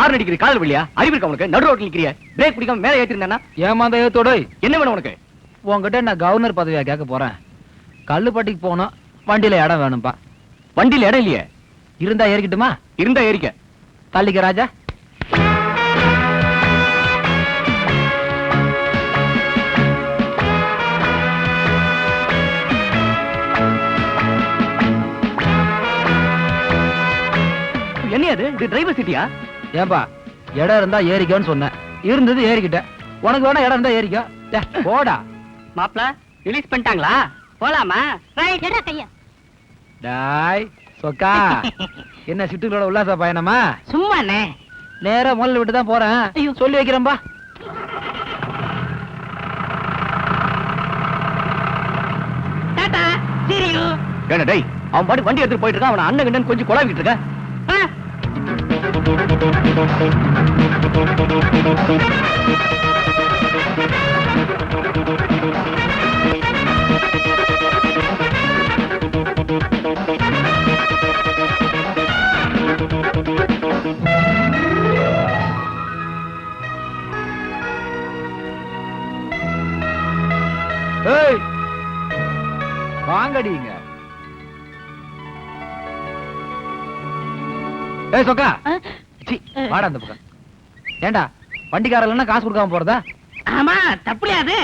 Horn அடிக்கிற காதல் வழியா? அறிவு இருக்கா உனக்கு? நடு ரோட்ல நிக்கிறிய, பிரேக் பிடிக்காம மேல ஏத்திருந்தேன்னா ஏமாந்த ஏத்தோட என்ன வேணும் உனக்கு? உங்ககிட்ட நான் கவர்னர் பதவியா கேட்க போறேன். கல்லுப்பட்டிக்கு போனோம், வண்டியில இடம் வேணும்பா. வண்டியில இடம் இல்லையே. இருந்தா ஏறிக்கிட்டுமா? இருந்தா ஏறிக்க. தள்ளிக்க ராஜா. என்ன அது? இது டிரைவர் சீட்டியா? ஏன்பா இடம் இருந்தா ஏறிக்கோன்னு சொன்னேன், இருந்தது ஏறிக்கிட்டேன். உனக்கு வேணா இடம் இருந்தா ஏறிக்கோ. போடா. மாப்ள ரிலீஸ் பண்ணிட்டாங்களா? போலாமா? டாய் சொக்கா, என்ன சிட்டுகளோட உல்லாச பயணமா? சும்மாண்ணே. நேரா முதல்ல விட்டு தான் போறேன், சொல்லி வைக்கிறேன்பா. Tata see you. ஏன்னா டேய், அவன் பாட்டு வண்டி எடுத்துட்டு போயிட்டு இருக்கான். அவன் அண்ணன் கிண்டன் கொஞ்சம் குழாவிட்டு இருக்க. வாங்கடிங்க. ஏய் சொக்கா, வாடா அந்த பக்கம். ஏண்டா வண்டிக்காரல்னா காசு கொடுக்காம போறதா? ஆமா, தப்புலையாது.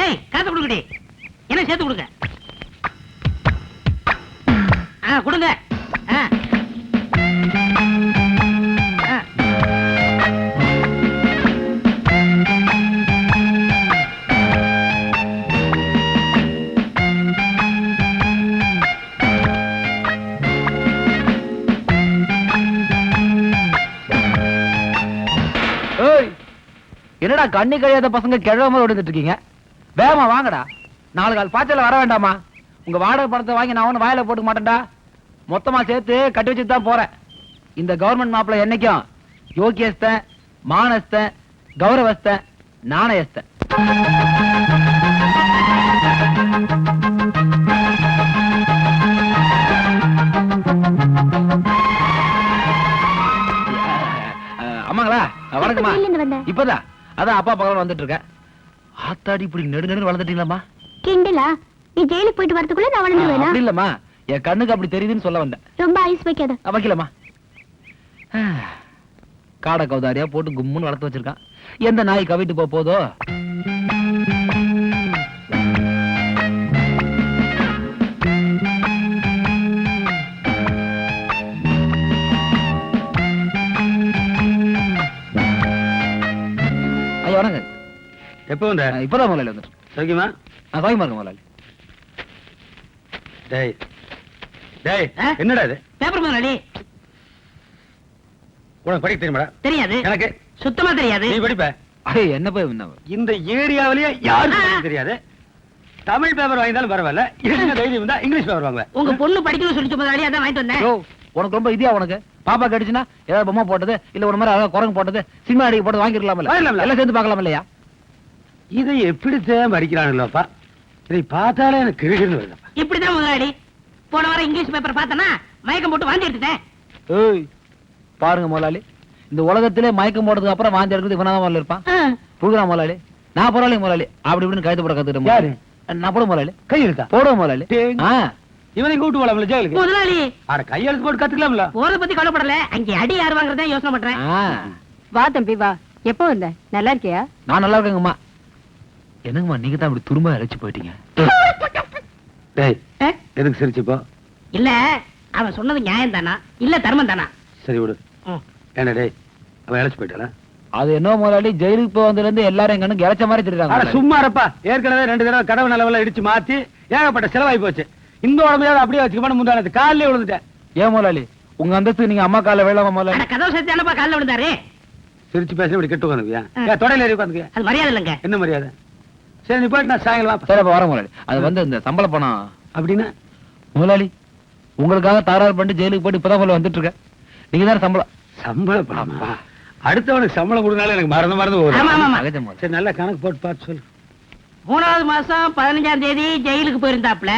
ஏய், காசு கொடுங்கடி. என்ன சேர்த்து கொடுங்க. கொடுங்க. என்னடா கண்ணி கழியாத பசங்க கிழமை ஓடிட்டு இருக்கீங்க? வேகமா வாங்கடா. 4 கால் பாய்ச்சல வர வேண்டாமா? உங்க வாடகை பணத்தை வாங்கி நான் ஒண்ணு வாயில போட்டுக்க மாட்டேன்டா. மொத்தமா சேர்த்து கட்டி வச்சுட்டு தான் போறேன். இந்த கவர்மெண்ட் மாப்பிள என்னைக்கும் யோகியஸ்த, மானஸ்த, கௌரவஸ்த, நாணயஸ்த. அம்மாங்களா வணக்கம்மா. இப்பதான் அதான் அப்பா பக்கம் வந்துட்டு இருக்கேன். ஆத்தாடி இப்படி நெடு நெடு வளர்ந்துட்டீங்களாம்மா? கிண்டலா? நீ ஜெயிலுக்கு போயிட்டு வரதுக்குள்ள நான் வளர்ந்துருவேனா? அப்படி இல்லம்மா, என் கண்ணுக்கு அப்படி தெரியுதுன்னு சொல்ல வந்தேன். ரொம்ப ஐஸ் வைக்காத. வைக்கலம்மா. காடை கௌதாரியா போட்டு கும்முன்னு வளர்த்து வச்சிருக்கான். எந்த நாய் கவிட்டு போதோ. ஐயா வணக்கம். எப்போ வந்த? இப்பதான் முதலாளி வந்துட்டு. சௌக்கியமா? சௌக்கியமா இருக்கு முதலாளி. டேய் டேய், என்னடா இது? பேப்பர் முதலாளி. உனக்கு படிக்க தெரியுமாடா? தெரியாது. எனக்கு சுத்தமா தெரியாது. நீ படிப்ப? என்ன போய் இந்த ஏரியாவிலேயே யாருக்கும் தெரியாது. தமிழ் பேப்பர் வாங்கினாலும் பரவாயில்ல, என்ன தைரியம் இருந்தா இங்கிலீஷ் பேப்பர் வாங்குவேன். உங்க பொண்ணு படிக்கணும்னு சொல்லிச்சு முதலாளி, அதான் வாங்கிட்டு வந்தேன். உனக்கு ரொம்ப இதியா? உனக்கு பாப்பா கடிச்சுனா ஏதாவது பொம்மை போட்டது இல்ல ஒரு மாதிரி அழகா குரங்கு போட்டது சினிமா அடிக்க போட்டு வாங்கிருக்கலாம்ல? எல்லாம் சேர்ந்து பார்க்கலாம் இல்லையா? இதை எப்படித்தான் படிக்கிறானுங்களோப்பா, இதை பார்த்தாலே எனக்கு கிழின்னு வருதுப்பா. இப்படிதான் முதலாளி. போன வாரம் இங்கிலீஷ் பேப்பர் பார்த்தனா மயக்கம் போட்டு வாந்தி எடுத்துட்டேன். ஏய் பாருங்க முதலாளி, இந்த உலகத்திலே மயக்கம் போட்டதுக்கு அப்புறம் வாந்தி எடுக்கிறது இவனாதான் முதல்ல இருப்பான். புடுறா முதலாளி. நான் பரவாயில்ல முதலாளி, அப்படி இப்படின்னு கைது போட கத்துக்கிட்டேன். யாரு? நான் போட முதலாளி. கையெழுத்தா போடுவோம் முதலாளி. இவனை கூட்டு போலாம்ல ஜெயிலுக்கு? முதலாளி அட கையெழுத்து போட்டு கத்துக்கலாம்ல. போறத பத்தி கவலைப்படல, அங்க அடி யார் வாங்குறதா யோசனை பண்றேன். வா தம்பி வா. எப்போ வந்த? நல்லா இருக்கியா? நான் நல்லா இருக்கேங்கம்மா. என்னங்கம்மா நீங்க தான் இப்படி துரும்ப அழைச்சு போயிட்டீங்க? டேய் எதுக்கு சிரிச்சுப்போ? இல்ல அவன் சொன்னது நியாயம் தானா இல்ல தர்மம் தானா? சரி விடு. என்ன டேய், அவன் அழைச்சு போயிட்டானா? அது என்ன முதலாளி, ஜெயிலுக்கு போய் வந்ததுல இருந்து எல்லாரும் எங்கன்னு இழைச்ச மாதிரி தெரியுறாங்க. சும்மா இருப்பா. ஏற்கனவே 2 தடவை கடவு நிலவெல்லாம் இடிச்சு மாத்தி ஏகப்பட்ட செலவாகி போச்சு. இந்த உடம்பையாவது அப்படியே வச்சுக்கணும். முந்தானது காலிலே விழுந்துட்டேன். ஏன் முதலாளி உங்க அந்தஸ்து நீங்க அம்மா கால வேளாம முதலாளி? கதவு சேர்த்து என்னப்பா காலில் விழுந்தாரு? சிரிச்சு பேச இப்படி கெட்டு உட்காந்துவியா? தொடையில ஏறி உட்காந்துக்க. அது மரியாதை இல்லைங்க. என்ன மரியாதை? சரி நீ போயிட்டு நான் சாயங்காலம். சரி அப்ப வர முதலாளி. அது வந்து இந்த சம்பள பணம் அப்படின்னா முதலாளி உங்களுக்காக தகராறு பண்ணிட்டு ஜெயிலுக்கு போயிட்டு இப்பதான் முதல்ல வந்துட்டு இருக்கேன். நீங்க தான் சம்பள பணமா? அடுத்தவனுக்கு சம்பளம் கொடுக்கனால எனக்கு மறந்து வரும். சரி நல்ல கணக்கு போட்டு பார்த்து சொல்லு. 3வது மாசம் 15ஆம் தேதி ஜெயிலுக்கு போயிருந்தாப்ல.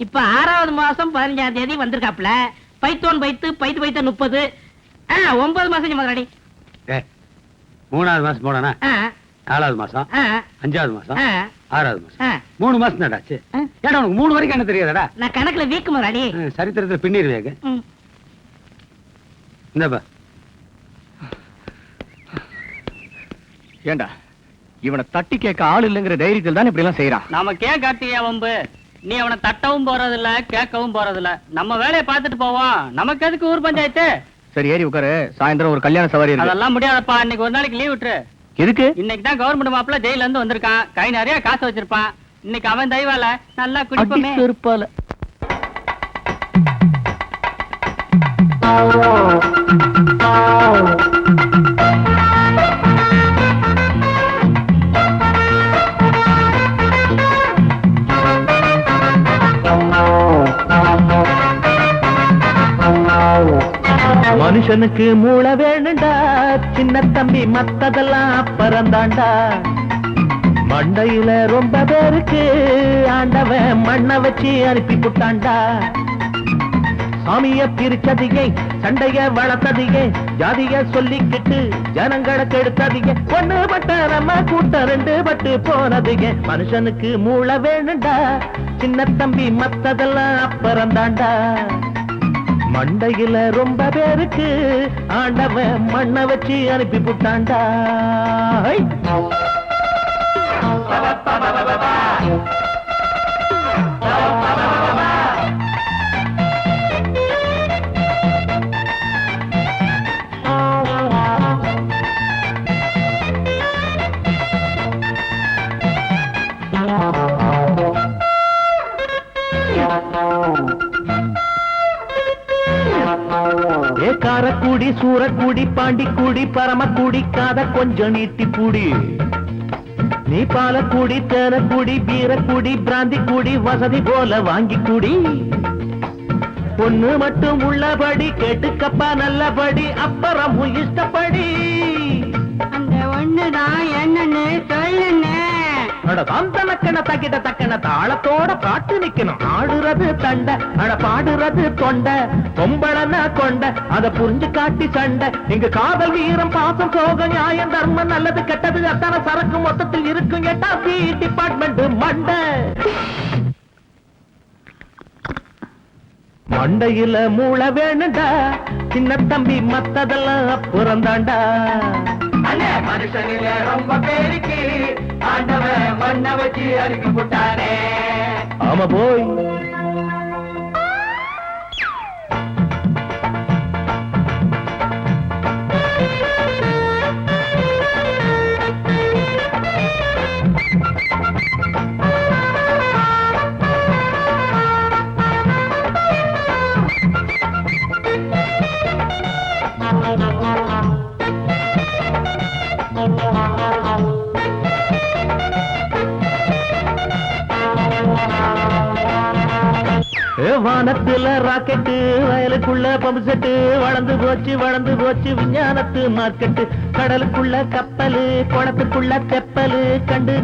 இப்ப 6வது மாசம் 15ஆம் தேதி வந்திருக்காப்ல. பைத்தோன் பைத்து 30 9 மாசம் முதலாளி. 3வது மாசம் போனா ஆ, 4வது மாசம் ஆ, 5வது மாசம் ஆ, 6வது மாசம் ஆ. 3 மாசம் தாடாச்சு. ஏடா உனக்கு 3 வரைக்கும் என்ன தெரியாதடா? நான் கணக்குல வீக்கு முறாடி. சரித்திரத்துல பின்னிருவேங்க. இந்தப்பா ஏண்டா இவனை தட்டி கேட்க ஆள் இல்லைங்கிற தைரியத்தில் தான் இப்படி எல்லாம் செய்யறான். நமக்கே காட்டியா வம்பு? நீ அவனை தட்டவும் போறதில்ல, கேட்கவும் போறதில்ல. நம்ம வேலையை பார்த்துட்டு போவோம். நமக்கு எதுக்கு ஊர் பஞ்சாயத்து? சரி ஏறி உட்காரு, சாயந்தரம் ஒரு கல்யாண சவாரி இருக்கு. அதெல்லாம் முடியாதப்பா. இன்னைக்கு ஒரு நாளைக்கு லீவ் விட்டுரு. எதுக்கு? இன்னைக்கு தான் கவர்மெண்ட் மாப்பிள்ள ஜெயில இருந்து வந்திருக்கான். கை நிறைய காசு வச்சிருப்பான். இன்னைக்கு அவன் தெய்வால நல்லா குடிப்போமே. இருப்பால மனுஷனுக்கு மூளை வேணுண்டா, சின்ன தம்பி மத்ததெல்லாம் அப்புறந்தாண்டா. மண்டையில ரொம்ப பேருக்கு ஆண்டவன் மண்ணை வச்சு அனுப்பி புட்டாண்டா. சாமிய பிரிச்சதிகை, சண்டைய வளர்த்ததிகை, ஜாதிய சொல்லிக்கிட்டு ஜனங்களை கெடுத்ததிகை. ஒண்ணு பட்ட நம்ம கூட்டம் 2 பட்டு போனதிகை. மனுஷனுக்கு மூளை வேணுண்டா, சின்ன தம்பி மத்ததெல்லாம் அப்புறந்தாண்டா. மண்டையில ரொம்ப பேருக்கு ஆண்டவன் மண்ணை வச்சு அனுப்பி புட்டாண்டா. காரக்கூடி, சூரக்கூடி, பாண்டிக்கூடி, பரமக்கூடி, காத கொஞ்சம் நீட்டி பூடி. நீ பாலக்கூடி, தேனக்கூடி, பீரக்கூடி, பிராந்தி கூடி, வசதி போல வாங்கி கூடி. பொண்ணு மட்டும் உள்ளபடி கேட்டுக்கப்பா நல்லபடி, அப்புறம் இஷ்டப்படி. அந்த ஒண்ணுதான் என்னன்னு சொல்லுன்னு. தக்கன தக்கிட்ட தக்கன தாளத்தோட பாட்டு நிக்கணும். ஆடுறது தண்டை, அட பாடுறது தொண்டை. பொம்பளனா கொண்ட அத புரிஞ்சு காட்டி சண்டை. இங்க காதல், வீரம், பாசம், சோகம், நியாயம், தர்மம், நல்லது கெட்டது அத்தனை சரக்கு மொத்தத்தில் இருக்கும். கேட்டா சி டிபார்ட்மெண்ட் மண்டை. மண்டையில மூளை வேணுண்டா, சின்ன தம்பி மத்ததெல்லாம் அப்புறந்தாண்டா. மனுஷனில ரொம்ப பேருக்கு ஆண்டவன் மண்ணை வச்சு அனுப்பி போட்டானே. ஆமா போய் வானத்துல ராக்கெட்டு, வயலுக்குள்ள பம்பு செட்டு. வளர்ந்து போச்சு வளர்ந்து போச்சு விஞ்ஞானத்து மார்க்கெட்டு. கடலுக்குள்ள கப்பலு, குளத்துக்குள்ள தெப்பலு. கண்டு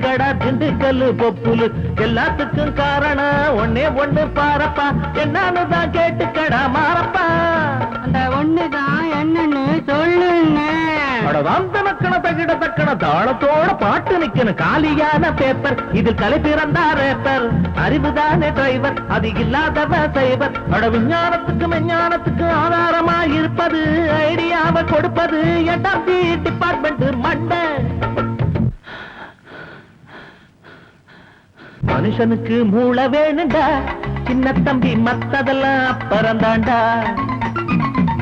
கடா திண்டுக்கல்லு பொப்புலு. எல்லாத்துக்கும் காரணம் ஒன்னே ஒண்ணு பாரப்பா, என்னன்னு தான் கேட்டு கடா மாறப்பா. அந்த ஒண்ணுதான் என்னன்னு சொல்லுங்க. தக்கன தக்கிட தக்கன தாளத்தோட பாட்டு நிக்கணும். காலியான பேப்பர், இதில் கலை பிறந்தா ரேப்பர். அறிவுதானே டிரைவர், அது இல்லாதவ சைவர். விஞ்ஞானத்துக்கு விஞ்ஞானத்துக்கு ஆதாரமா இருப்பது, ஐடியாவை கொடுப்பது எட்டாம் டிபார்ட்மெண்ட் மண்டை. மனுஷனுக்கு மூளை வேணுண்டா, சின்ன தம்பி மத்ததெல்லாம் அப்புறந்தாண்டா.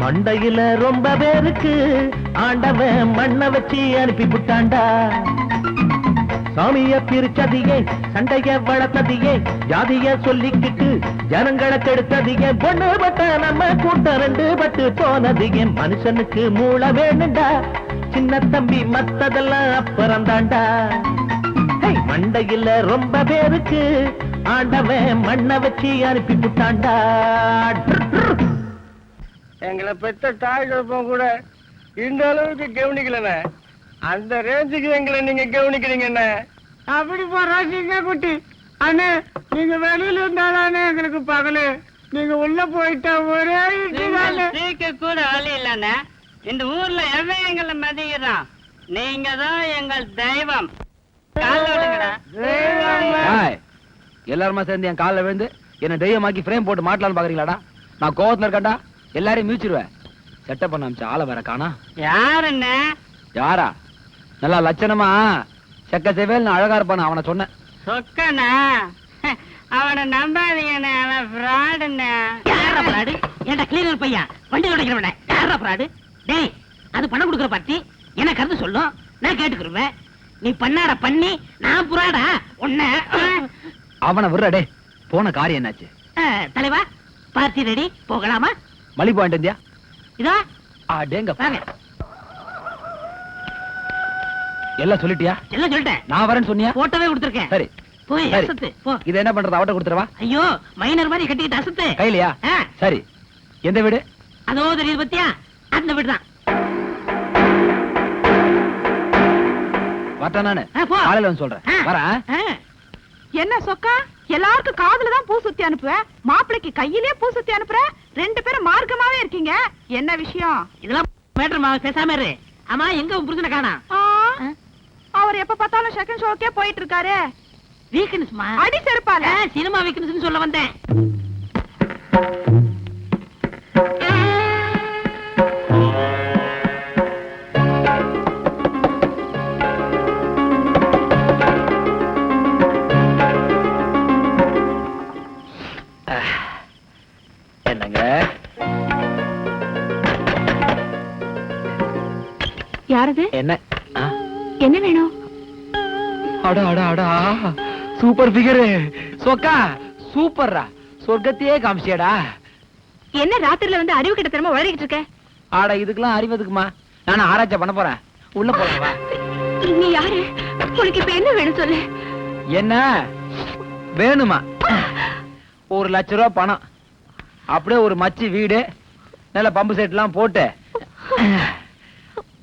மண்டையில ரொம்ப பேருக்கு ஆண்டவன் மண்ணை வச்சு அனுப்பி புட்டாண்டா. சாமிய பிரிச்சதியே, சண்டைய வளர்த்ததியே, ஜாதிய சொல்லிக்கிட்டு ஜனங்களை கெடுத்ததியே. பொண்ணு பட்ட நம்ம கூட்டம் 2 பட்டு போனதியே. மனுஷனுக்கு மூளை வேணுண்டா, சின்ன தம்பி மத்ததெல்லாம் அப்புறந்தாண்டா. மண்டையில ரொம்ப பேருக்கு ஆண்டவன் மண்ணை வச்சு அனுப்பி புட்டாண்டா. எங்களை பெத்த தாய் குழப்பம் கூட இந்த அளவுக்கு கவனிக்கலண்ணே. அந்த ரேஞ்சுக்கு எங்களை நீங்க கவனிக்கிறீங்க என்ன? அப்படி போறாங்க குட்டி. அண்ணே, நீங்க வெளியில இருந்தாலே எங்களுக்கு பகலு. நீங்க உள்ள போயிட்டா ஒரே கூட ஆளு இல்லண்ணே. இந்த ஊர்ல எவன் எங்களை மதிக்கிறான்? நீங்க தான் எங்கள் தெய்வம். கால்ல விழுங்கடா. ஏய், எல்லாருமா சேர்ந்து என் காலில் விழுந்து என்ன தெய்வமாக்கி ஃப்ரேம் போட்டு மாட்டலான்னு பாக்குறீங்களாடா? நான் கோவத்துல இருக்கேன்டா, எல்லாரையும் மிதிச்சிருவேன். செட்டப் பண்ண அமிச்ச ஆளை வேற காணா. யாருன்னு? யாரா? நல்லா லட்சணமா செக்க செவேல் அழகா இருப்பான அவனை சொன்னேன். சொக்கனா? அவனை நம்பாதீங்கண்ணே, அவன் ஃப்ராடுண்ணே. யாரா பிராடு? ஏன்டா கிளீனர் பையன் வண்டி உடைக்கிறவன யாரா பிராடு? டேய், அது பணம் கொடுக்குற பார்ட்டி எனக்கு கருத்து சொல்லும், நான் கேட்டுக்கிருவேன். நீ பண்ணாட பண்ணி நான் புறாடா உன்ன. அவனை விடுறடே. போன காரியம் என்னாச்சு? தலைவா, பார்ட்டி ரெடி, போகலாமா? மலி பாயிண்ட் இந்தியா இதோ டேங்க வாங்க. எல்லாம் சொல்லிட்டியா? எல்லாம் சொல்லிட்டேன். நான் வரேன்னு சொன்னியா? போட்டோவே கொடுத்துருக்கேன். சரி போய் சரி. அசத்து போ. இது என்ன பண்றது? அவட்ட கொடுத்துறவா? ஐயோ, மைனர் மாதிரி கட்டிக்கிட்டு அசத்து. கையிலையா? ஆ, சரி. எந்த வீடு? அதோ தெரியுது பத்தியா, அந்த வீடு தான். வரட்டா நானு போ. காலையில வந்து சொல்றேன். ஆ. வரேன். என்ன சொக்கா, எல்லாருக்கும் காதுல தான் பூ சுத்தி அனுப்புவ, மாப்பிளைக்கு கையிலே பூ சுத்தி அனுப்புற. 2 பேரும் மார்க்கமாவே இருக்கீங்க, என்ன விஷயம்? இதெல்லாம் மேட்டர் மா, பேசாம இரு. ஆமா, எங்க உன் புருஷனை காணா? அவர் எப்ப பார்த்தாலும் செகண்ட் ஷோக்கே போயிட்டு இருக்காரு. வீக்னஸ்மா, அடி செருப்பால. சினிமா வீக்னஸ் சொல்ல வந்தேன். என்னங்க? யாரது? என்ன? என்ன வேணும்? அடா அடா அடா, சூப்பர் ஃபிகர். சொக்கா சூப்பர்ரா, சொர்க்கத்தையே காமிச்சியடா. என்ன ராத்திரில வந்து அறிவு கிட்ட திரும்ப உளறிக்கிட்டு இருக்க? ஆடா, இதுக்கெல்லாம் அறிவதுக்குமா? நானும் ஆராய்ச்சி பண்ண போறேன். உள்ள போறவா? நீ யாரு? உனக்கு இப்ப என்ன வேணும் சொல்லு. என்ன வேணுமா? 1 லட்சம் ரூபாய் பணம், அப்படியே ஒரு மச்சி வீடு, நல்ல பம்பு செட் எல்லாம் போட்டு,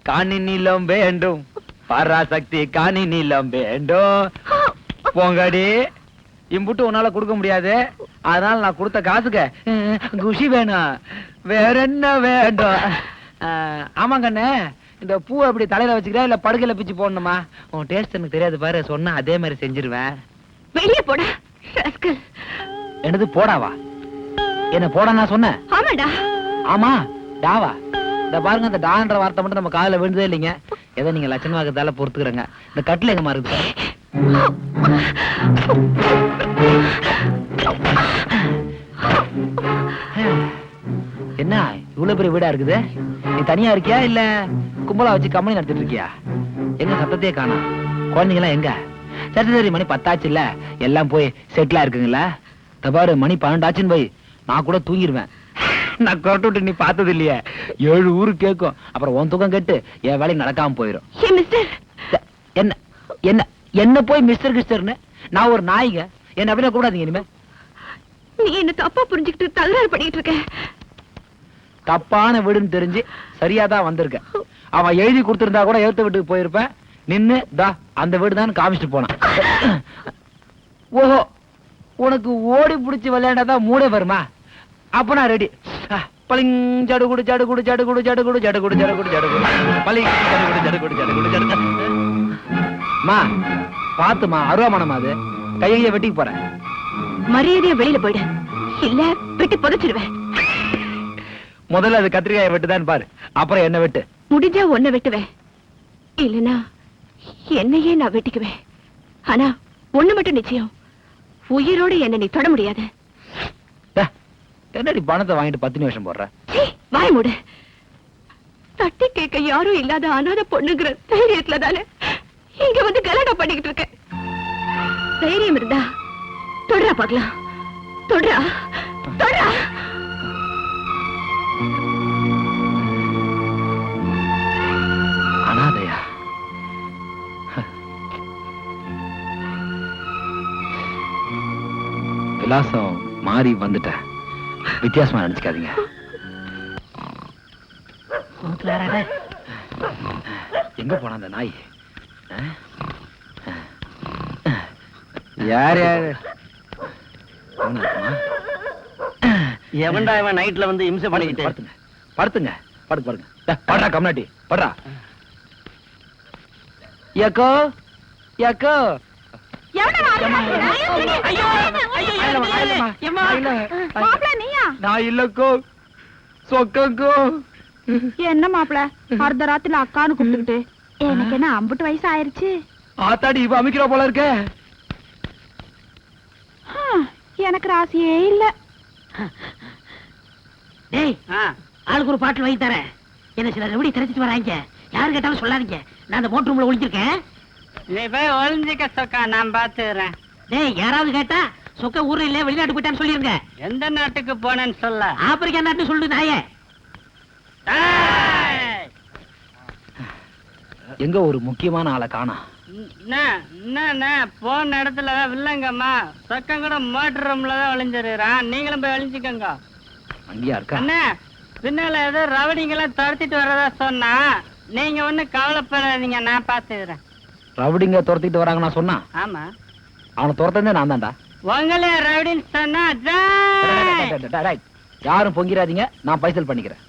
காணி நீளம் வேண்டும், பராசக்தி காணி நீளம் வேண்டும். போங்கடி, இம்புட்டு உன்னால கொடுக்க முடியாது, அதனால நான் கொடுத்த காசுக்கு குஷி வேணும். வேற என்ன வேண்டும்? ஆமாங்கண்ணே, இந்த பூ அப்படி தலையில வச்சுக்கிறா இல்ல படுக்கையில பிச்சு போடணுமா? உன் டேஸ்ட் எனக்கு தெரியாது பாரு, சொன்னா அதே மாதிரி செஞ்சிருவேன். வெளியே போடா ராஸ்கல். என்னது போடாவா? என்ன போடா நான் சொன்னேன்? ஆமாடா. ஆமா டாவா? இந்த பாருங்க, இந்த டான்ற வார்த்தை மட்டும் நம்ம காதுல விழுந்ததே இல்லைங்க. ஏதோ நீங்க லட்சணமாக்கத்தால பொறுத்துக்கிறங்க. இந்த கட்டில எங்கம்மா இருக்குது? என்ன இவ்வளவு பெரிய வீடா இருக்குது? நீ தனியா இருக்கியா இல்ல கும்பலா வச்சு கம்பெனி நடத்திட்டு இருக்கியா? எங்க சத்தத்தையே காணோம். குழந்தைங்க எல்லாம் எங்க? சரி சரி, மணி 10 ஆச்சு இல்ல, எல்லாம் போய் செட்டிலா இருக்குங்களா? தபாரு, மணி 12 ஆச்சுன்னு போய் நான் கூட தூங்கிடுவேன். நான் கொரட்டு விட்டு நீ பார்த்தது இல்லையே, 7 ஊரு கேட்கும். அப்புறம் உன் தூக்கம் கேட்டு என் வேலை நடக்காம போயிடும். என்ன என்ன என்ன போய் மிஸ்டர் கிஸ்டர்னு? நான் ஒரு நாய்ங்க, என்ன அப்படின்னா கூடாதீங்க இனிமே. நீ என்ன தப்பா புரிஞ்சுக்கிட்டு தகராறு பண்ணிட்டு இருக்க. தப்பான வீடுன்னு தெரிஞ்சு சரியாதான் வந்திருக்க. அவன் எழுதி கொடுத்திருந்தா கூட எழுத்து வீட்டுக்கு போயிருப்பேன். நின்னு தா அந்த வீடு தான் காமிச்சிட்டு போனான். ஓஹோ, உனக்கு ஓடி பிடிச்சி விளையாண்டாதான் மூடே வருமா? அப்ப நான் ரெடி. பளிங் ஜடுகுடு ஜடுகுடு ஜடுகுடு ஜடுகுடு ஜடுகுடு ஜடுகுடு ஜடுகுடு பளிங் ஜடுகுடு ஜடுகுடு ஜடுகுடு ஜடுகுடு. மா பாத்துமா, அருவாமனமா அது, கையை வெட்டிக்கு போறேன். மரியாதையா வெளியில போயிடு, இல்ல வெட்டி புதைச்சிருவேன். முதல்ல அது கத்திரிக்காயை வெட்டுதான் பாரு, அப்புறம் என்ன வெட்டு. முடிஞ்சா ஒன்ன வெட்டுவேன், இல்லனா என்னையே நான் வெட்டிக்குவேன். ஆனா ஒண்ணு மட்டும் நிச்சயம், உயிரோடு என்ன நீ தொட முடியாது. என்னடி பணத்தை வாங்கிட்டு 10 நிமிஷம் போடுற? வாய் மூடு. தட்டி கேட்க யாரும் இல்லாத அனாதை பொண்ணுங்கிற தைரியத்துல தானே இங்க வந்து கலாட்டா பண்ணிக்கிட்டு இருக்க. தைரியம் இருந்தா தொடரா பார்க்கலாம். தொடரா தொடரா. அனாதையா? விலாசம் மாறி வந்துட்டேன், வித்தியாசமா நினைச்சுக்காதீங்க. எங்க போன அந்த நாய்? யார் யாரு? எவன்டா இவன் நைட்ல வந்து இம்சை பண்ணிக்கிட்டு? படுத்துங்க படுத்துங்க. பாடுங்க பாடுங்க படுறா கம்னாட்டி படுறா ஏக்கோ ஏக்கோ நான் இல்லக்கோ சொக்கோ என்ன மாப்பிள அர்த்த ராத்திரில அக்கான்னு கூப்பிட்டுக்கிட்டு எனக்கு என்ன 50 வயசு ஆயிருச்சு. ஆத்தாடி இவ அமைக்கிறா போல இருக்க. எனக்கு ராசியே இல்ல. டேய் ஆளுக்கு ஒரு பாட்டில் வாங்கி தரேன். என்ன சில எப்படி தெரிஞ்சிட்டு வராங்க, யாரு கேட்டாலும் சொல்லாதீங்க. நான் அந்த மோட்டர் ரூம்ல ஒளிஞ்சிருக்கேன். நீ போய் ஒளிஞ்சிக்க சொக்கா, நான் பாத்துறேன். டேய் யாராவது கேட்டா சொக்க ஊர்ல இல்ல வெளிநாட்டு போயிட்டான்னு சொல்லிருங்க. எந்த நாட்டுக்கு போனேன்னு சொல்ல. ஆப்பிரிக்கா நாட்டு சொல்லு நாயே. எங்க ஒரு முக்கியமான ஆளை காணா. போன இடத்துல வில்லங்கம்மா சொக்கம் கூட மோட்டர் ரூம்ல தான் ஒளிஞ்சிருக்கிறான். நீங்களும் போய் ஒளிஞ்சிக்கங்க. அங்கேயா இருக்கா? அண்ணா பின்னால ஏதோ ரவடிங்கெல்லாம் துரத்திட்டு வர்றதா சொன்னா, நீங்க ஒண்ணு கவலைப்படாதீங்க, நான் பாத்துக்கிறேன். ரவுடிங்க துரத்திட்டு வராங்க நான் சொன்னா? ஆமா, அவனை துரத்தந்தே நான் தான்டா. உங்களே ரவுடின்னு சொன்னா யாரும் பொங்கிராதீங்க, நான் பைசல் பண்ணிக்கிறேன்.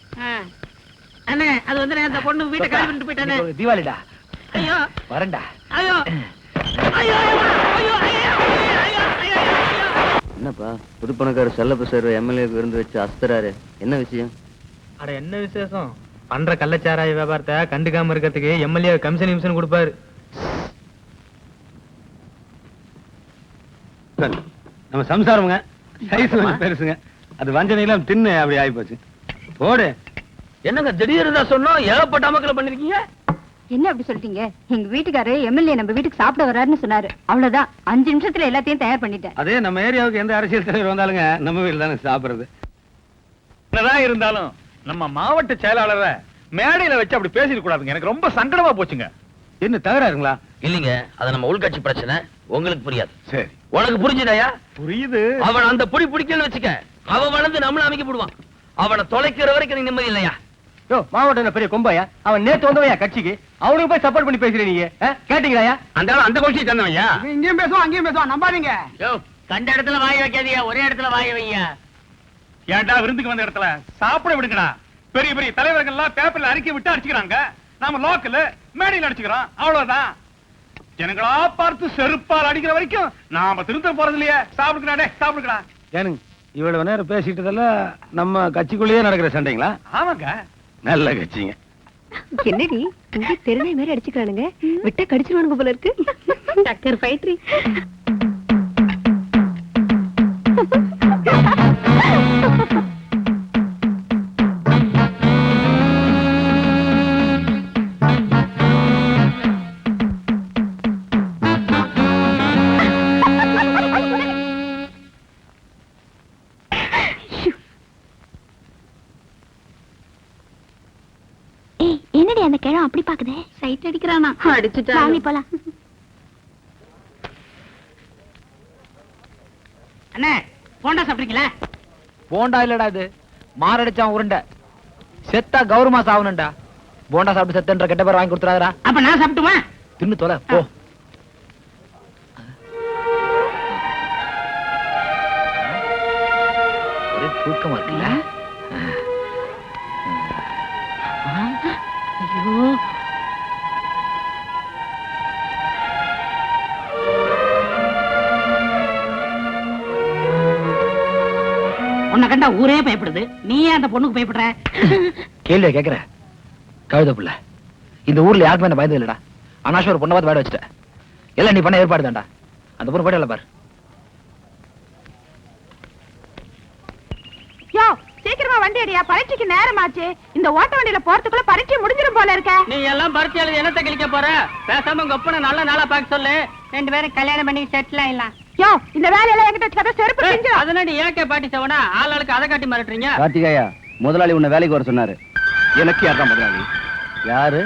அண்ணே அது வந்து அந்த பொண்ணு வீட்டை காலி பண்ணிட்டு போயிட்டானே. தீபாவளிடா. ஐயோ வரேன்டா. ஐயோ ஐயோ ஐயோ ஐயோ. என்னப்பா புது பணக்கார செல்லப்ப சார் எம்எல்ஏக்கு விருந்து வச்சு அஸ்தராரு, என்ன விஷயம்? அட என்ன விசேஷம்? பண்ற கள்ளச்சாராய வியாபாரத்தை கண்டுக்காம இருக்கிறதுக்கு எம்எல்ஏ கமிஷன் கொடுப்பாரு. நம்ம சம்சாரமுங்க சைஸ் பெருசுங்க, அது வஞ்சனையெல்லாம் தின்னு அப்படி ஆகி போச்சு. போடு. என்னங்க திடீர்னு தான் சொன்னோம், ஏகப்பட்ட அமக்கல பண்ணிருக்கீங்க. என்ன அப்படி சொல்லிட்டீங்க? எங்க வீட்டுக்காரரு எம்எல்ஏ நம்ம வீட்டுக்கு சாப்பிட வர்றாருன்னு சொன்னாரு. அவ்வளவுதான், 5 நிமிஷத்துல எல்லாத்தையும் தயார் பண்ணிட்டேன். அதே நம்ம ஏரியாவுக்கு எந்த அரசியல் தலைவர் வந்தாலுங்க நம்ம வீட்டுல தானே சாப்பிடுறது. என்னதான் இருந்தாலும் நம்ம மாவட்ட செயலாளரை மேடையில வச்சு அப்படி பேசிட கூடாதுங்க. எனக்கு ரொம்ப சங்கடமா போச்சுங்க. என்ன தகராறுங்களா? இல்லீங்க, அது நம்ம உள்கட்சி பிரச்சனை, உங்களுக்கு புரியாது. சரி, உனக்கு புரிஞ்சுதாயா? புரியுது. அவன் அந்த புடி பிடிக்கல வச்சுக்க, அவன் வளர்ந்து நம்மள அமைக்க போடுவான். அவனை தொலைக்கிற வரைக்கும் நீ நிம்மதி இல்லையா? யோ மாவட்ட பெரிய கொம்பாயா, அவன் நேத்து வந்தவையா கட்சிக்கு, அவனுக்கு போய் சப்போர்ட் பண்ணி பேசுறீங்க. நீங்க கேட்டீங்களா? அந்த கோஷ்டி தந்தவையா? இங்கேயும் பேசுவான் அங்கேயும் பேசுவான், நம்பாதீங்க. யோ கண்ட இடத்துல வாய் வைக்காதீங்க, ஒரே இடத்துல வாய் வையா. ஏன்டா விருந்துக்கு வந்த இடத்துல சாப்பிட விடுங்கடா. பெரிய பெரிய தலைவர்கள் எல்லாம் பேப்பர்ல அறிக்கை விட்டு அடிச்சுக்கிறாங்க, நாம லோக்கல் மேடையில் அடிச்சுக்கிறோம், அவ்வளவுதான். ஜனங்களா பார்த்து செருப்பால் அடிக்கிற வரைக்கும் நாம திருத்த போறது இல்லையே. சாப்பிடுக்கடா சாப்பிடுக்கடா. ஏனுங்க இவ்வளவு நேரம் பேசிட்டதெல்லாம் நம்ம கட்சிக்குள்ளேயே நடக்கிற சண்டைங்களா? ஆமாங்க, நல்ல கட்சிங்க. என்னடி இங்க தெருநாய் மாதிரி அடிச்சுக்கிறானுங்க, விட்டா கடிச்சிருவானுங்க போல இருக்கு. டக்கர் ஃபைட்ரி. என்னடி அந்த கிழம் அப்படி பாக்குதே? சைட் அடிக்கிறானா? அடிச்சுட்டா. வாங்கி போலாம். அண்ணே போண்டா சாப்பிட்டீங்களா? போண்டா இல்லடா, இது மாரடிச்சான் உருண்டை. செத்தா கௌரவமா சாவணும்டா. போண்டா சாப்பிட்டு செத்தன்ற கெட்ட பேர் வாங்கி கொடுத்துறாதடா. அப்ப நான் சாப்பிட்டுமா? தின்னு தொலை போ. ஒரே தூக்கமா இருக்குல்ல? ஐயோ உன்னை கண்டா ஊரே பயப்படுது, நீ ஏன் அந்த பொண்ணுக்கு பயப்படுற? கேள்வியா கேக்குற கழுத புள்ள? இந்த ஊர்ல யாருக்குமே என்ன பயந்து இல்லடா. அனாஷ் ஒரு பொண்ணை பார்த்து பாட வச்சுட்ட. எல்லாம் நீ பண்ண ஏற்பாடு தான்டா. அந்த பொண்ணு போயிடல பாரு. யோ சீக்கிரமா வண்டி அடியா, பரீட்சைக்கு நேரமாச்சு. இந்த ஓட்ட வண்டியில போறதுக்குள்ள பரீட்சை முடிஞ்சிடும் போல இருக்க. நீ எல்லாம் பரிச்சு எழுதி என்னத்தை கிழிக்க போற? பேசாம உங்க ஒப்பனை நல்ல நாளா பார்க்க சொல்லு, 2 பேரும் கல்யாணம் பண்ணி செட்டில் ஆயிடலாம். யோ இந்த வேலையெல்லாம் என்கிட்ட வச்சுக்காத, செருப்பு பிஞ்சு. அதனாடி ஏகே பாட்டி சவனா ஆளுக்கு அதை காட்டி மிரட்டுறீங்க. கார்த்திகேயா, முதலாளி உன்னை வேலைக்கு வர சொன்னாரு. எனக்கு யார்தான் முதலாளி? யாரு?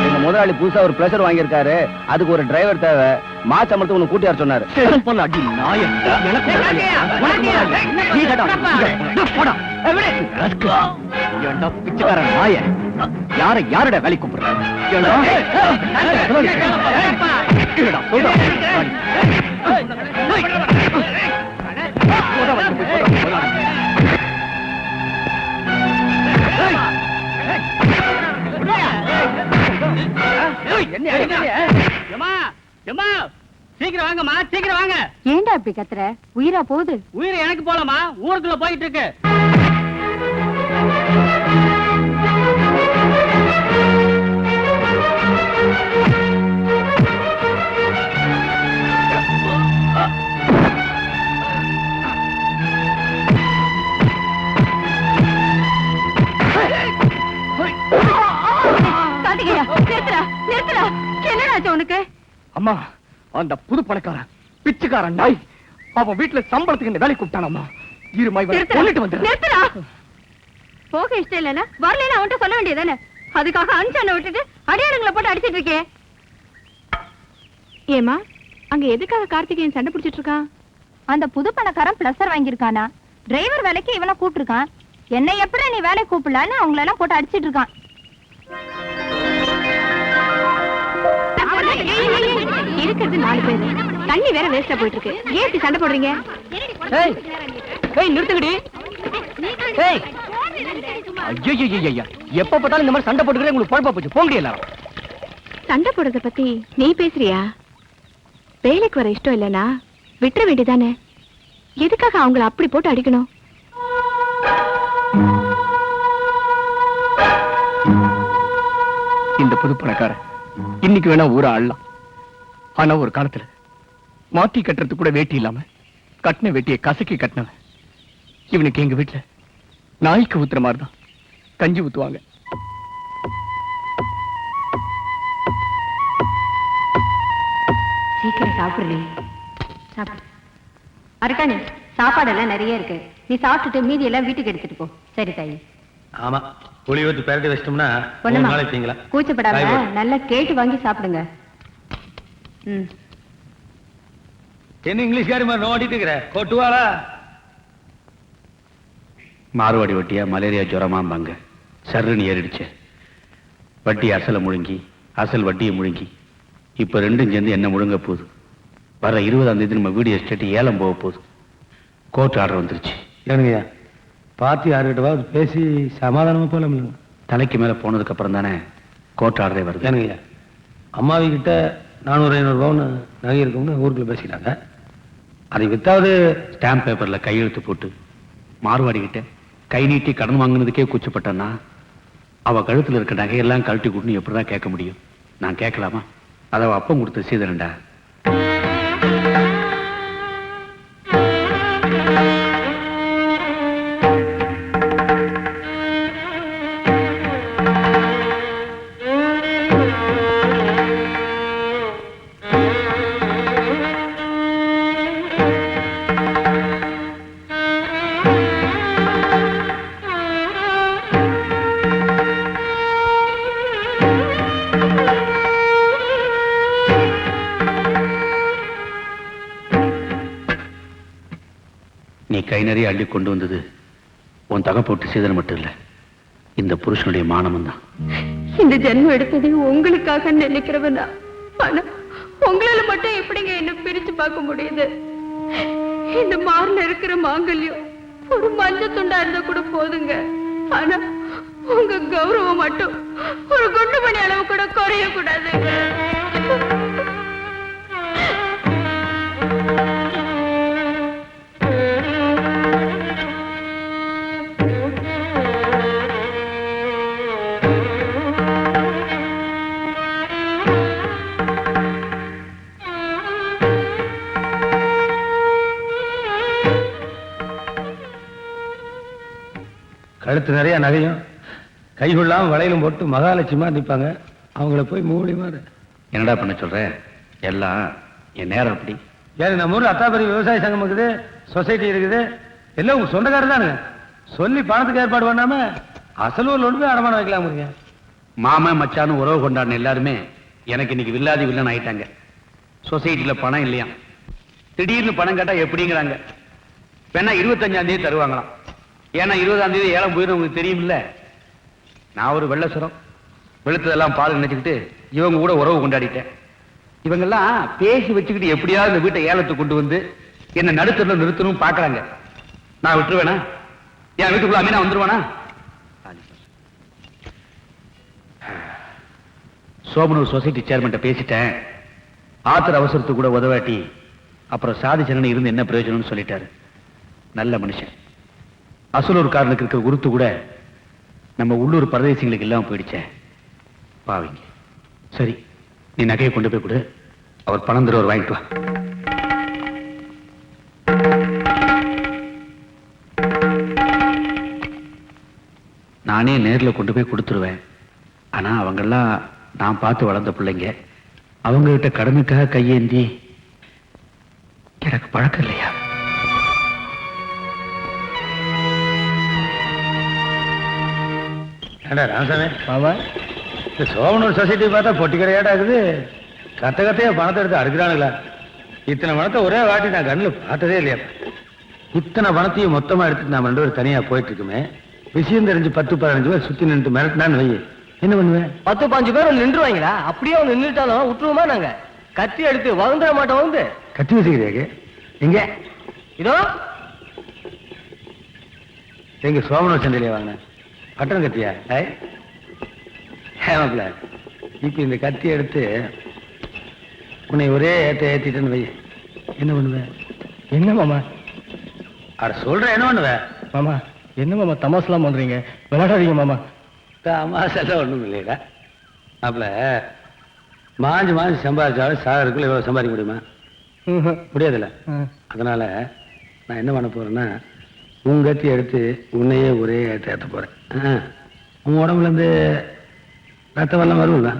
எங்க முதலாளி புதுசா ஒரு பிரஷர் வாங்கியிருக்காரு, அதுக்கு ஒரு டிரைவர் தேவை. மாச அமர்த்து உன்னை கூட்டியார் சொன்னாரு. அடி நாயம். பிச்சைக்கார நாய, யாரட வேலை கூப்பிடுற? எம்மா சீக்கிரம் வாங்கம்மா, சீக்கிரம் வாங்க. ஏண்டா இப்படி கத்துற? உயிரா போகுது? உயிர் எனக்கு போலமா, ஊருக்குள்ள போயிட்டு இருக்கு. கார்த்திகேயா, நிறுத்துடா, நிறுத்துடா. என்னடாச்சு உனக்கு? அம்மா, அந்த புது பணக்காரன் பிச்சைக்காரன் நாய் அவன் வீட்டுல சம்பளத்துக்கு வேலை கூப்பிட்டானம்மா. நிறுத்துடா. போக இஷ்டம் இல்லைன்னா வரலன்னு அவன்கிட்ட சொல்ல வேண்டியதானே? அதுக்காக அனுச்சான விட்டுட்டு அடியாளுங்களை போட்டு அடிச்சிட்டு இருக்கே. ஏமா அங்க எதுக்காக கார்த்திகேயன் சண்டை பிடிச்சிட்டு இருக்கான்? அந்த புது பணக்காரன் பிளஸர் வாங்கியிருக்கானா, டிரைவர் வேலைக்கு இவனை கூப்பிட்டுருக்கான். என்னை எப்படி நீ வேலை கூப்பிடலான்னு அவங்கள எல்லாம் போட்டு அடிச்சிட்டு இருக்கான். இருக்கிறது 4 பேரு, தண்ணி வேற வேஸ்டா போயிட்டு இருக்கு. ஏன் இப்படி சண்டை போடுறீங்க? நிறுத்துங்கடி. எப்ப பார்த்தாலும் இந்த மாதிரி சண்டை போட்டுக்கிறேன், உங்களுக்கு குழப்பா போச்சு. போங்க எல்லாரும். சண்டை போடுறத பத்தி நீ பேசுறியா? வேலைக்கு வர இஷ்டம் இல்லனா விட்டுற வேண்டியதானே? எதுக்காக அவங்கள அப்படி போட்டு அடிக்கணும்? இந்த புது பணக்காரன் இன்னைக்கு வேணா ஊர ஆளலாம், ஆனா ஒரு காலத்துல மாத்தி கட்டுறதுக்கு கூட வேட்டி இல்லாம கட்டின வேட்டியை கசக்கி கட்டினவன். இவனுக்கு எங்க வீட்டுல நாய்க்கு ஊத்துற மாதிரிதான் கஞ்சி ஊத்துவாங்க. சீக்கிரம் சாப்பிடுறேன். சாப்பிடு. அருக்காணி, சாப்பாடெல்லாம் நிறைய இருக்கு. நீ சாப்பிட்டுட்டு மீதி எல்லாம் வீட்டுக்கு எடுத்துட்டு போ. சரி தாயி. ஆமா, புளி ஊத்தி பரட்டி வச்சிட்டோம்னா பொண்ணுமா, நாளைக்கு தீங்களா. கூச்சப்படாம நல்லா கேட்டு வாங்கி சாப்பிடுங்க. என்ன இங்கிலீஷ்காரி மாதிரி நோண்டிட்டு இருக்கிற? கொட்டுவாளா? மாறுவாடி வட்டியா மலேரியா ஜுரமாம்பாங்க. சர்ன்னு ஏறிடுச்சு. வட்டி அசலை முழுங்கி, அசல் வட்டியை முழுங்கி, இப்ப ரெண்டும் சேர்ந்து என்ன முழுங்க போகுது. வர 20ஆம் தேதி நம்ம வீடு எஸ்டேட் ஏலம் போக போகுது. கோர்ட் ஆர்டர் வந்துருச்சு. ஏனுங்கய்யா, பார்த்து யாருக்கிட்டவா பேசி சமாதானமா போல. தலைக்கு மேல போனதுக்கு அப்புறம் தானே கோர்ட் ஆர்டரே வருது. ஏனுங்கய்யா, அம்மாவி கிட்ட 400-500 பவுன் நகை இருக்கும்னு ஊருக்குள்ள பேசிட்டாங்க. அதை வித்தாவது ஸ்டாம்ப் பேப்பர்ல கையெழுத்து போட்டு மாறுவாடி கிட்ட கை நீட்டி கடன் வாங்கினதுக்கே கூச்சப்பட்டேன்னா அவ கழுத்துல இருக்க நகையெல்லாம் கழட்டி கொடுன்னு எப்படிதான் கேட்க முடியும்? நான் கேட்கலாமா? அதை அவ அப்பம் கொடுத்த சீதனண்டா. நீ கை நிறைய அள்ளி கொண்டு வந்தது உன் தகை போட்டு சீதனம் மட்டும் இல்ல, இந்த புருஷனுடைய மானமும் தான். இந்த ஜென்மம் எடுத்தது உங்களுக்காக நினைக்கிறவனா, ஆனா உங்களால மட்டும் எப்படிங்க என்ன பிரிச்சு பார்க்க முடியுது? இந்த மார்ல இருக்கிற மாங்கல்யம் ஒரு மஞ்சள் துண்டா இருந்தா கூட போதுங்க, ஆனா உங்க கௌரவம் மட்டும் ஒரு குண்டு மணி அளவு கூட குறைய கூடாதுங்க. கழுத்து நிறைய நகையும் கைகொள்ளாம வளையலும் போட்டு மகாலட்சுமா நிற்பாங்க. அவங்கள போய் மூடி மாறு. என்னடா பண்ண சொல்ற? எல்லாம் என் நேரம் அப்படி. ஏன் நம்ம ஊர்ல அத்தாபரி விவசாய சங்கம் இருக்குது, சொசைட்டி இருக்குது, எல்லாம் உங்க சொந்தக்காரர் தானுங்க. சொல்லி பணத்துக்கு ஏற்பாடு பண்ணாம அசலூர்ல ஒன்று போய் அடமானம் வைக்கலாமுங்க. மாமன் மச்சான்னு உறவு கொண்டாடின எல்லாருமே எனக்கு இன்னைக்கு வில்லாதி வில்லன் ஆயிட்டாங்க. சொசைட்டில பணம் இல்லையா, திடீர்னு பணம் கேட்டா எப்படிங்கிறாங்க. வேணா 25ஆம் தேதி தருவாங்களாம். ஏன்னா 20ஆம் தேதி ஏலம் போயிடும் உங்களுக்கு தெரியுமில்ல. நான் ஒரு வெள்ளசுரம் வெளுத்ததெல்லாம் பால் நினைச்சுக்கிட்டு இவங்க கூட உறவு கொண்டாடிட்டேன். இவங்கெல்லாம் பேசி வச்சுக்கிட்டு எப்படியாவது இந்த வீட்டை ஏலத்துக்கு கொண்டு வந்து என்ன நடுத்தரில் நிறுத்தணும் பாக்குறாங்க. நான் விட்டுருவேனா? என் வீட்டுக்குள்ள அமீனா வந்துருவானா? சோமனூர் சொசைட்டி சேர்மன்ட்ட பேசிட்டேன். ஆத்திர அவசரத்துக்கு கூட உதவாட்டி அப்புறம் சாதிச்சனன் இருந்து என்ன பிரயோஜனம்னு சொல்லிட்டாரு. நல்ல மனுஷன். அசலூர்காரனுக்கு இருக்கிற குருத்து கூட நம்ம உள்ளூர் பரதேசிங்களுக்கு இல்லாம போயிடுச்சே. பாவிங்க. சரி, நீ நகையை கொண்டு போய் கொடு. அவர் பணம் தருவார், வாங்கிட்டு வா. நானே நேர்ல கொண்டு போய் கொடுத்துருவேன். ஆனா அவங்கெல்லாம் நான் பார்த்து வளர்ந்த பிள்ளைங்க. அவங்க கிட்ட கடமைக்காக கையேந்தி எனக்கு பழக்கம் இல்லையா? ஏண்டா ராமசாமி மாமா, இந்த சோமனூர் சொசைட்டி பார்த்தா பொட்டிக்கரையாடா இருக்குது. கத்தையா பணத்தை எடுத்து அறுக்கிறானுங்களா? இத்தனை பணத்தை ஒரே வாட்டி நான் கண்ணில் பார்த்ததே இல்லையா? இத்தனை பணத்தையும் மொத்தமா எடுத்துட்டு நாம 2 பேரும் தனியா போயிட்டு இருக்குமே. விஷயம் தெரிஞ்சு 10-15 பேர் சுத்தி நின்று மிரட்டினான்னு வை, என்ன பண்ணுவேன்? 10-15 பேர் நின்றுவாங்களா? அப்படியே அவங்க நின்றுட்டாலும் விட்டுருவோமா? நாங்க கத்தி எடுத்து வளர்ந்துட மாட்டோம். வந்து கத்தி வச்சுக்கிறியாக்கு எங்க? இதோ எங்க சோமனூர் சந்தையிலே வாங்கின பட்டன் கத்தியா? ஏமாப்ல, இப்ப இந்த கத்தி எடுத்து உன்னை ஒரே ஏத்திட்டேன்னு வை, என்ன பண்ணுவேன்? என்ன மாமா? அட சொல்றேன், என்ன பண்ணுவேன்? மாமா என்ன மாமா தமாசெல்லாம் பண்றீங்க? விளையாடாதீங்க மாமா. அம்மாசெல்லாம் ஒண்ணும் இல்லைடா மாப்ள. மாஞ்சு சம்பாதிச்சாலும் சாகருக்குள்ள எவ்வளவு சம்பாதிக்க முடியுமா? முடியாதுல்ல. அதனால நான் என்ன பண்ண போறேன்னா, உன் கத்தி எடுத்து உன்னையே ஒரே ஏத்த போறேன். உன் உடம்புல இருந்து ரத்த வெள்ளம் வரும்ல,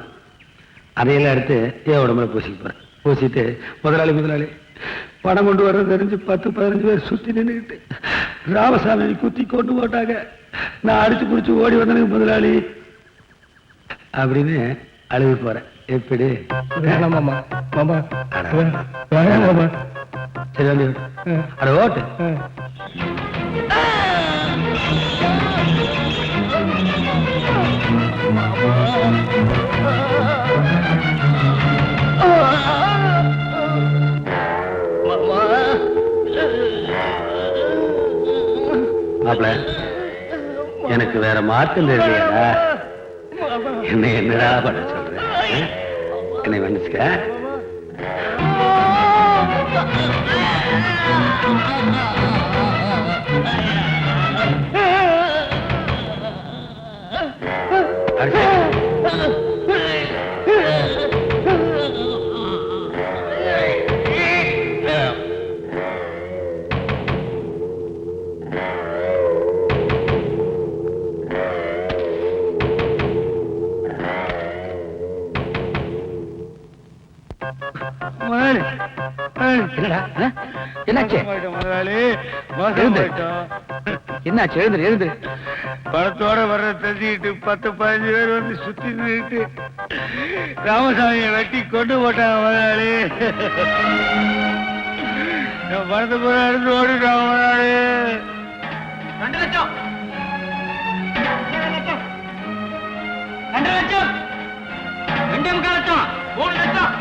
அதையெல்லாம் எடுத்து என் உடம்புல பூசிக்க போறேன். பூசிட்டு முதலாளி பணம் கொண்டு வர்றது தெரிஞ்சு 10-15 பேர் சுத்தி நின்றுக்கிட்டு ராமசாமி குத்தி கொண்டு போட்டாங்க. நான் அடிச்சு புடிச்சு ஓடி வந்தனுக்கு முதலாளி அப்படின்னு அழுது போறேன். எப்படி? வேணாம் மாமா. மாமா வேணாம் மாமா. சரி வந்து அட ஓட்டு. மாப்ள, எனக்கு வேற மார்க்கம் தெரியலையா? என்னடா பண்ண சொல்றேன்? என்னை மன்னிச்சுக்க. என்னாச்சு? என்னாச்சு? எழுந்துரு. பணத்தோட வர்ற தெரிஞ்சுக்கிட்டு 10-15 பேர் வந்து சுத்தி நின்றுட்டு ராமசாமியை வெட்டி கொண்டு போட்டாங்க முதலாளி. பணத்தை போற எடுத்து ஓடிட்டாங்க முதலாளி. 2 லட்சம் 2 லட்சம் 2.25 லட்சம் 3 லட்சம்.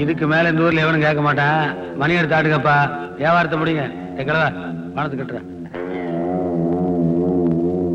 இதுக்கு மேல இந்த ஊர்ல எவனும் கேட்க மாட்டான். மணி எடுத்து ஆட்டுங்கப்பா, வியாபாரத்தை முடிங்க. கிழவா பணத்தை கட்டுறேன்.